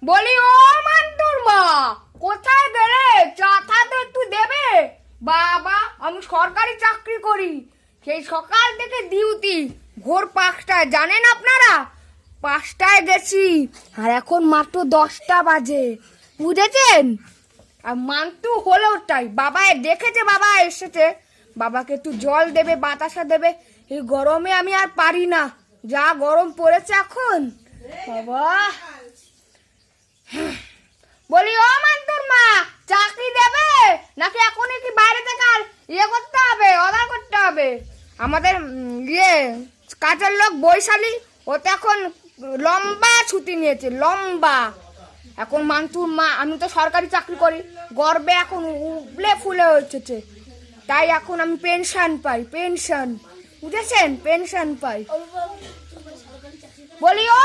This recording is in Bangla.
বলি ও মান্টুর মা, কোথায় গেলে? চাটা তো একটু দেবে। বাবা, আমি সরকারি চাকরি করি, সেই সকাল থেকে ডিউটি, ভোর 5টায়, জানেন আপনারা? 5টায় গেছি আর এখন মাত্র 10টা বাজে, বুঝেছেন? আর মান্টু হলো তাই, বাবা দেখেছে, বাবা এসেছে, বাবাকে একটু জল দেবে, বাতাসা দেবে। এই গরমে আমি আর পারি না, যা গরম পড়েছে এখন। বাবা, বলি ও মান্টুর মা, চাকরি দেবে নাকি এখনই কি বাইরে থেকে আর করতে হবে, অর্ডার করতে হবে? আমাদের কাজের লোক বৈশালী, ও তো এখন লম্বা ছুটি নিয়েছে, লম্বা। এখন মান্টুর মা, আমি তো সরকারি চাকরি করি, গর্বে এখন উবলে ফুলে হচ্ছে, তাই এখন আমি পেনশন পাই, পেনশন, বুঝেছেন? পেনশন পাই। বলি ও